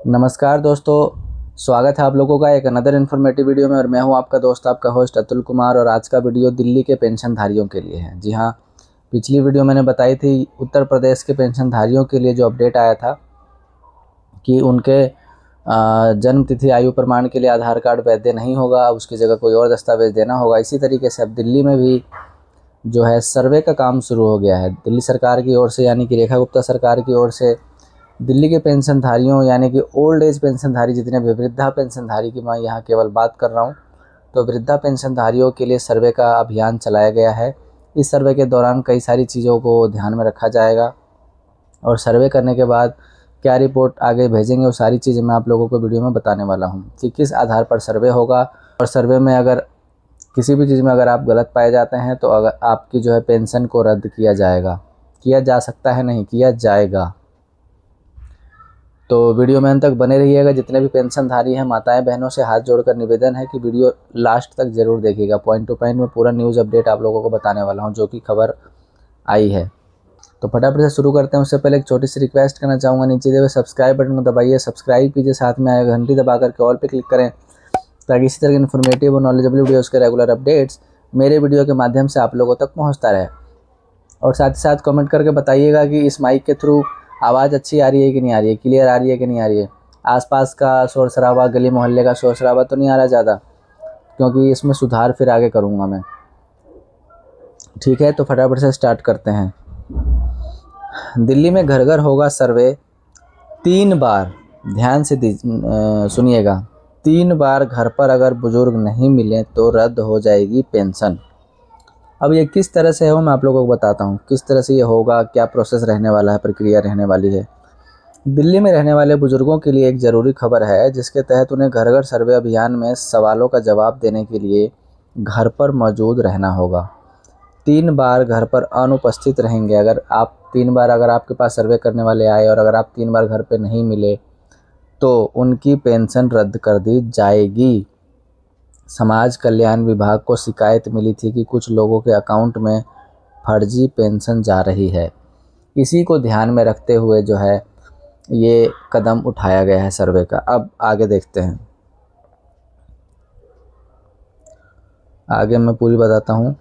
नमस्कार दोस्तों, स्वागत है आप लोगों का एक अनदर इन्फॉर्मेटिव वीडियो में। और मैं हूं आपका दोस्त, आपका होस्ट अतुल कुमार। और आज का वीडियो दिल्ली के पेंशनधारियों के लिए है। जी हां, पिछली वीडियो मैंने बताई थी उत्तर प्रदेश के पेंशनधारियों के लिए जो अपडेट आया था कि उनके जन्म तिथि आयु प्रमाण के लिए आधार कार्ड वैध नहीं होगा, उसकी जगह कोई और दस्तावेज़ देना होगा। इसी तरीके से अब दिल्ली में भी जो है सर्वे का काम शुरू हो गया है दिल्ली सरकार की ओर से, यानी कि रेखा गुप्ता सरकार की ओर से। दिल्ली के पेंशनधारियों यानी कि ओल्ड एज पेंशनधारी जितने भी, वृद्धा पेंशनधारी की मैं यहाँ केवल बात कर रहा हूँ, तो वृद्धा पेंशनधारियों के लिए सर्वे का अभियान चलाया गया है। इस सर्वे के दौरान कई सारी चीज़ों को ध्यान में रखा जाएगा और सर्वे करने के बाद क्या रिपोर्ट आगे भेजेंगे वो सारी चीज़ें मैं आप लोगों को वीडियो में बताने वाला हूँ कि किस आधार पर सर्वे होगा। और सर्वे में अगर किसी भी चीज़ में अगर आप गलत पाए जाते हैं तो अगर आपकी जो है पेंशन को रद्द किया जाएगा। किया जा सकता है, नहीं किया जाएगा। तो वीडियो में अंत तक बने रहिएगा। जितने भी पेंशनधारी हैं, माताएं बहनों से हाथ जोड़कर निवेदन है कि वीडियो लास्ट तक ज़रूर देखिएगा। पॉइंट टू पॉइंट में पूरा न्यूज़ अपडेट आप लोगों को बताने वाला हूं जो कि खबर आई है। तो फटाफट से शुरू करते हैं। उससे पहले एक छोटी सी रिक्वेस्ट करना चाहूँगा, नीचे दिए हुए सब्सक्राइब बटन को दबाइए, सब्सक्राइब कीजिए, साथ में आए घंटी दबा करके ऑल पे क्लिक करें ताकि इसी तरह के इन्फॉर्मेटिव और नॉलेजेबल वीडियोज़ के रेगुलर अपडेट्स मेरे वीडियो के माध्यम से आप लोगों तक पहुँचता रहे। और साथ ही साथ कमेंट करके बताइएगा कि इस माइक के थ्रू आवाज़ अच्छी आ रही है कि नहीं आ रही है, क्लियर आ रही है कि नहीं आ रही है। आसपास का शोर शराबा, गली मोहल्ले का शोर शराबा तो नहीं आ रहा ज़्यादा, क्योंकि इसमें सुधार फिर आगे करूँगा मैं। ठीक है, तो फटाफट से स्टार्ट करते हैं। दिल्ली में घर घर होगा सर्वे 3 बार, ध्यान से सुनिएगा। 3 बार घर पर अगर बुजुर्ग नहीं मिले तो रद्द हो जाएगी पेंशन। अब ये किस तरह से है मैं आप लोगों को बताता हूँ किस तरह से ये होगा, क्या प्रोसेस रहने वाला है, प्रक्रिया रहने वाली है। दिल्ली में रहने वाले बुजुर्गों के लिए एक ज़रूरी खबर है जिसके तहत उन्हें घर घर सर्वे अभियान में सवालों का जवाब देने के लिए घर पर मौजूद रहना होगा। 3 बार घर पर अनुपस्थित रहेंगे। अगर आप 3 बार अगर आपके पास सर्वे करने वाले आए और अगर आप 3 बार घर पर नहीं मिले तो उनकी पेंशन रद्द कर दी जाएगी। समाज कल्याण विभाग को शिकायत मिली थी कि कुछ लोगों के अकाउंट में फर्जी पेंशन जा रही है। इसी को ध्यान में रखते हुए जो है ये कदम उठाया गया है सर्वे का। अब आगे देखते हैं, आगे मैं पूरी बताता हूँ।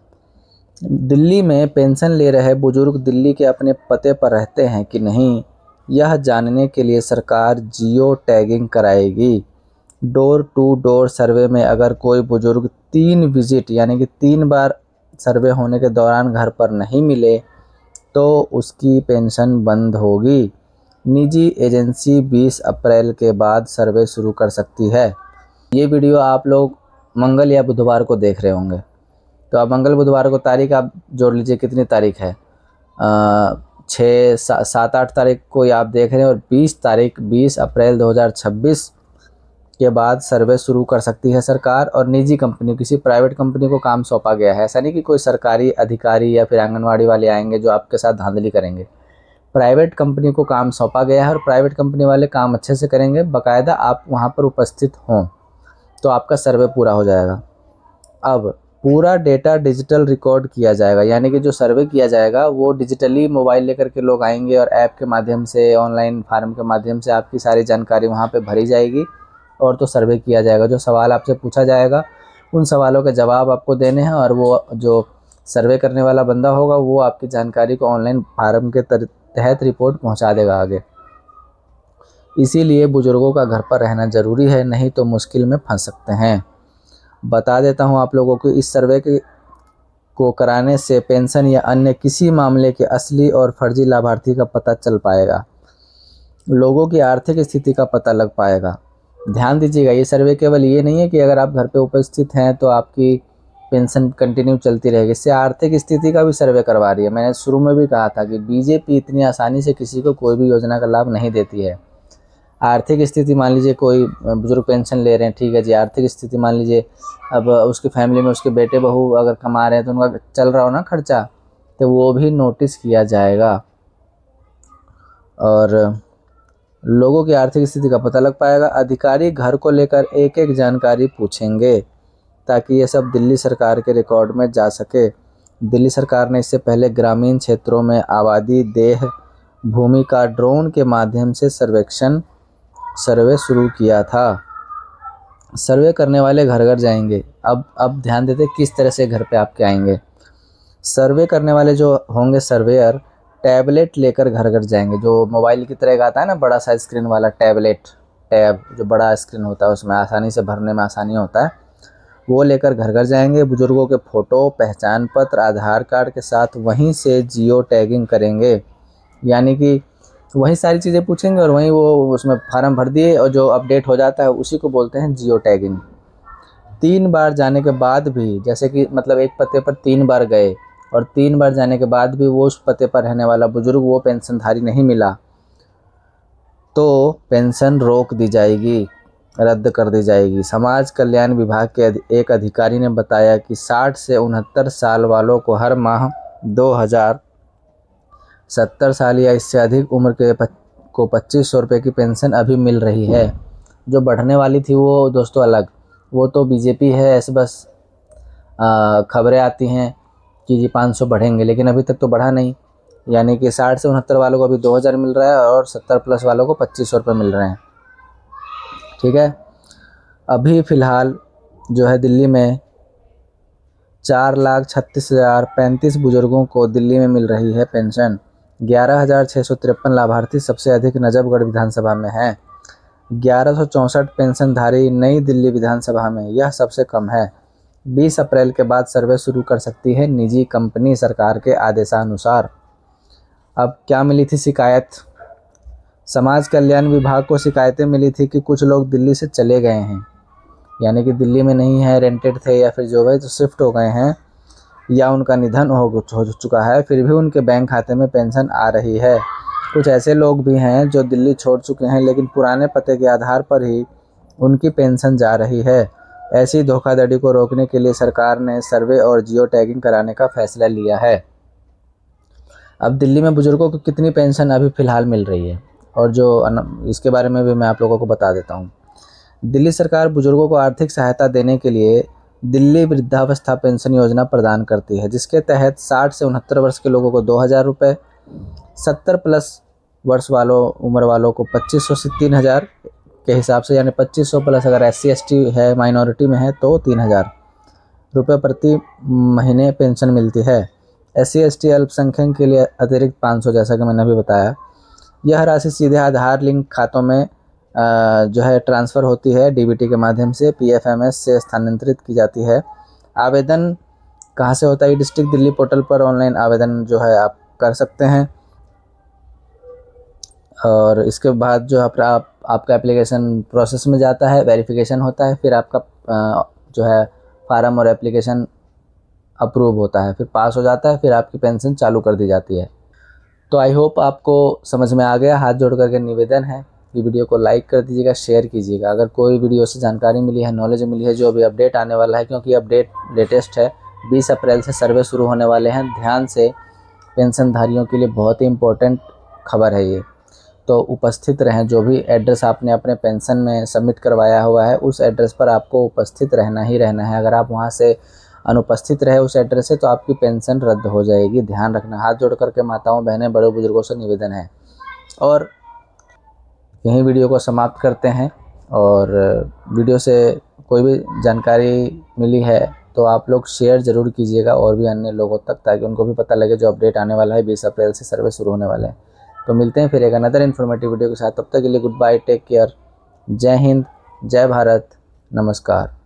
दिल्ली में पेंशन ले रहे बुजुर्ग दिल्ली के अपने पते पर रहते हैं कि नहीं, यह जानने के लिए सरकार जियो टैगिंग कराएगी। डोर टू डोर सर्वे में अगर कोई बुजुर्ग 3 विजिट यानी कि 3 बार सर्वे होने के दौरान घर पर नहीं मिले तो उसकी पेंशन बंद होगी। निजी एजेंसी 20 अप्रैल के बाद सर्वे शुरू कर सकती है। ये वीडियो आप लोग मंगल या बुधवार को देख रहे होंगे, तो अब मंगल बुधवार को तारीख आप जोड़ लीजिए, कितनी तारीख है, 7-8 तारीख को आप देख रहे हैं। और 20 अप्रैल 2026 के बाद सर्वे शुरू कर सकती है सरकार। और निजी कंपनी, किसी प्राइवेट कंपनी को काम सौंपा गया है। ऐसा नहीं कि कोई सरकारी अधिकारी या फिर आंगनवाड़ी वाले आएंगे जो आपके साथ धांधली करेंगे। प्राइवेट कंपनी को काम सौंपा गया है और प्राइवेट कंपनी वाले काम अच्छे से करेंगे, बाकायदा आप वहाँ पर उपस्थित हों तो आपका सर्वे पूरा हो जाएगा। अब पूरा डेटा डिजिटल रिकॉर्ड किया जाएगा, यानी कि जो सर्वे किया जाएगा वो डिजिटली मोबाइल लेकर के लोग आएंगे और ऐप के माध्यम से, ऑनलाइन फार्म के माध्यम से आपकी सारी जानकारी वहाँ पे भरी जाएगी और तो सर्वे किया जाएगा। जो सवाल आपसे पूछा जाएगा उन सवालों के जवाब आपको देने हैं और वो जो सर्वे करने वाला बंदा होगा वो आपकी जानकारी को ऑनलाइन फार्म के तहत रिपोर्ट पहुंचा देगा आगे। इसीलिए बुजुर्गों का घर पर रहना ज़रूरी है, नहीं तो मुश्किल में फंस सकते हैं। बता देता हूं आप लोगों को, इस सर्वे को कराने से पेंशन या अन्य किसी मामले के असली और फर्जी लाभार्थी का पता चल पाएगा, लोगों की आर्थिक स्थिति का पता लग पाएगा। ध्यान दीजिएगा, ये सर्वे केवल ये नहीं है कि अगर आप घर पे उपस्थित हैं तो आपकी पेंशन कंटिन्यू चलती रहेगी। इससे आर्थिक स्थिति का भी सर्वे करवा रही है। मैंने शुरू में भी कहा था कि बीजेपी इतनी आसानी से किसी को कोई भी योजना का लाभ नहीं देती है। आर्थिक स्थिति, मान लीजिए कोई बुजुर्ग पेंशन ले रहे हैं, ठीक है जी, आर्थिक स्थिति मान लीजिए अब उसकी फैमिली में उसके बेटे बहू अगर कमा रहे हैं तो उनका चल रहा हो ना खर्चा, तो वो भी नोटिस किया जाएगा और लोगों की आर्थिक स्थिति का पता लग पाएगा। अधिकारी घर को लेकर एक एक जानकारी पूछेंगे ताकि ये सब दिल्ली सरकार के रिकॉर्ड में जा सके। दिल्ली सरकार ने इससे पहले ग्रामीण क्षेत्रों में आबादी देह भूमि का ड्रोन के माध्यम से सर्वेक्षण सर्वे शुरू किया था। सर्वे करने वाले घर घर जाएंगे। अब ध्यान देते किस तरह से घर पे आपके आएंगे। सर्वे करने वाले जो होंगे सर्वेयर, टैबलेट लेकर घर घर जाएंगे। जो मोबाइल की तरह का आता है ना, बड़ा सा स्क्रीन वाला टैबलेट, टैब जो बड़ा स्क्रीन होता है, उसमें आसानी से भरने में आसानी होता है, वो लेकर घर घर जाएंगे। बुजुर्गों के फ़ोटो, पहचान पत्र, आधार कार्ड के साथ वहीं से जियो टैगिंग करेंगे। यानी कि वही सारी चीज़ें पूछेंगे और वहीं वो उसमें फार्म भर दिए और जो अपडेट हो जाता है उसी को बोलते हैं जियो टैगिंग। 3 बार जाने के बाद भी, जैसे कि मतलब एक पते पर 3 बार गए और 3 बार जाने के बाद भी वो उस पते पर रहने वाला बुजुर्ग वो पेंशनधारी नहीं मिला, तो पेंशन रोक दी जाएगी, रद्द कर दी जाएगी। समाज कल्याण विभाग के एक अधिकारी ने बताया कि 60 से 69 साल वालों को हर माह 2000, 70 साल या इससे अधिक उम्र के को 2500 रुपये की पेंशन अभी मिल रही है। जो बढ़ने वाली थी वो दोस्तों अलग, वो तो बीजेपी है, ऐसे बस खबरें आती हैं कि जी 500 बढ़ेंगे, लेकिन अभी तक तो बढ़ा नहीं। यानी कि 60 से 69 वालों को अभी 2000 मिल रहा है और 70 प्लस वालों को 2500 रुपये मिल रहे हैं। ठीक है। अभी फ़िलहाल जो है दिल्ली में 4,36,035 बुजुर्गों को दिल्ली में मिल रही है पेंशन। 11,653 लाभार्थी सबसे अधिक नजफगढ़ विधानसभा में हैं। 1164 पेंशनधारी नई दिल्ली विधानसभा में, यह सबसे कम है। 20 अप्रैल के बाद सर्वे शुरू कर सकती है निजी कंपनी सरकार के आदेशानुसार। अब क्या मिली थी शिकायत? समाज कल्याण विभाग को शिकायतें मिली थी कि कुछ लोग दिल्ली से चले गए हैं, यानी कि दिल्ली में नहीं है, रेंटेड थे या फिर जो है तो शिफ्ट हो गए हैं या उनका निधन हो चुका है, फिर भी उनके बैंक खाते में पेंशन आ रही है। कुछ ऐसे लोग भी हैं जो दिल्ली छोड़ चुके हैं लेकिन पुराने पते के आधार पर ही उनकी पेंशन जा रही है। ऐसी धोखाधड़ी को रोकने के लिए सरकार ने सर्वे और जियो टैगिंग कराने का फैसला लिया है। अब दिल्ली में बुजुर्गों को कितनी पेंशन अभी फ़िलहाल मिल रही है और जो इसके बारे में भी मैं आप लोगों को बता देता हूँ। दिल्ली सरकार बुजुर्गों को आर्थिक सहायता देने के लिए दिल्ली वृद्धावस्था पेंशन योजना प्रदान करती है, जिसके तहत 60 से 69 वर्ष के लोगों को 2000 रुपये, 70 प्लस वर्ष उम्र वालों को 2500 से 3000 के हिसाब से, यानी 2500 प्लस अगर SC/ST है, माइनॉरिटी में है तो 3000 रुपये प्रति महीने पेंशन मिलती है। SC/ST अल्पसंख्यक के लिए अतिरिक्त 500, जैसा कि मैंने अभी बताया। यह राशि सीधे आधार लिंक खातों में जो है ट्रांसफ़र होती है, DBT के माध्यम से PFMS से स्थानांतरित की जाती है। आवेदन कहाँ से होता है? डिस्ट्रिक्ट दिल्ली पोर्टल पर ऑनलाइन आवेदन जो है आप कर सकते हैं और इसके बाद जो आपका एप्लीकेशन प्रोसेस में जाता है, वेरिफिकेशन होता है, फिर आपका जो है फार्म और एप्लीकेशन अप्रूव होता है, फिर पास हो जाता है, फिर आपकी पेंशन चालू कर दी जाती है। तो आई होप आपको समझ में आ गया। हाथ जोड़ करके निवेदन है कि वीडियो को लाइक कर दीजिएगा, शेयर कीजिएगा। अगर कोई वीडियो से जानकारी मिली है, नॉलेज मिली है, जो अभी अपडेट आने वाला है, क्योंकि अपडेट लेटेस्ट है, 20 अप्रैल से सर्वे शुरू होने वाले हैं, ध्यान से, पेंशनधारियों के लिए बहुत ही इम्पोर्टेंट खबर है ये। तो उपस्थित रहें। जो भी एड्रेस आपने अपने पेंशन में सबमिट करवाया हुआ है उस एड्रेस पर आपको उपस्थित रहना ही रहना है। अगर आप वहाँ से अनुपस्थित रहे उस एड्रेस से तो आपकी पेंशन रद्द हो जाएगी, ध्यान रखना। हाथ जोड़ करके माताओं, बहनें, बड़े बुजुर्गों से निवेदन है। और यहीं वीडियो को समाप्त करते हैं। और वीडियो से कोई भी जानकारी मिली है तो आप लोग शेयर ज़रूर कीजिएगा और भी अन्य लोगों तक, ताकि उनको भी पता लगे जो अपडेट आने वाला है। 20 अप्रैल से सर्वे शुरू होने वाले हैं। तो मिलते हैं फिर एक अनदर इन्फॉर्मेटिव वीडियो के साथ। तब तक के लिए गुड बाय, टेक केयर, जय हिंद, जय भारत, नमस्कार।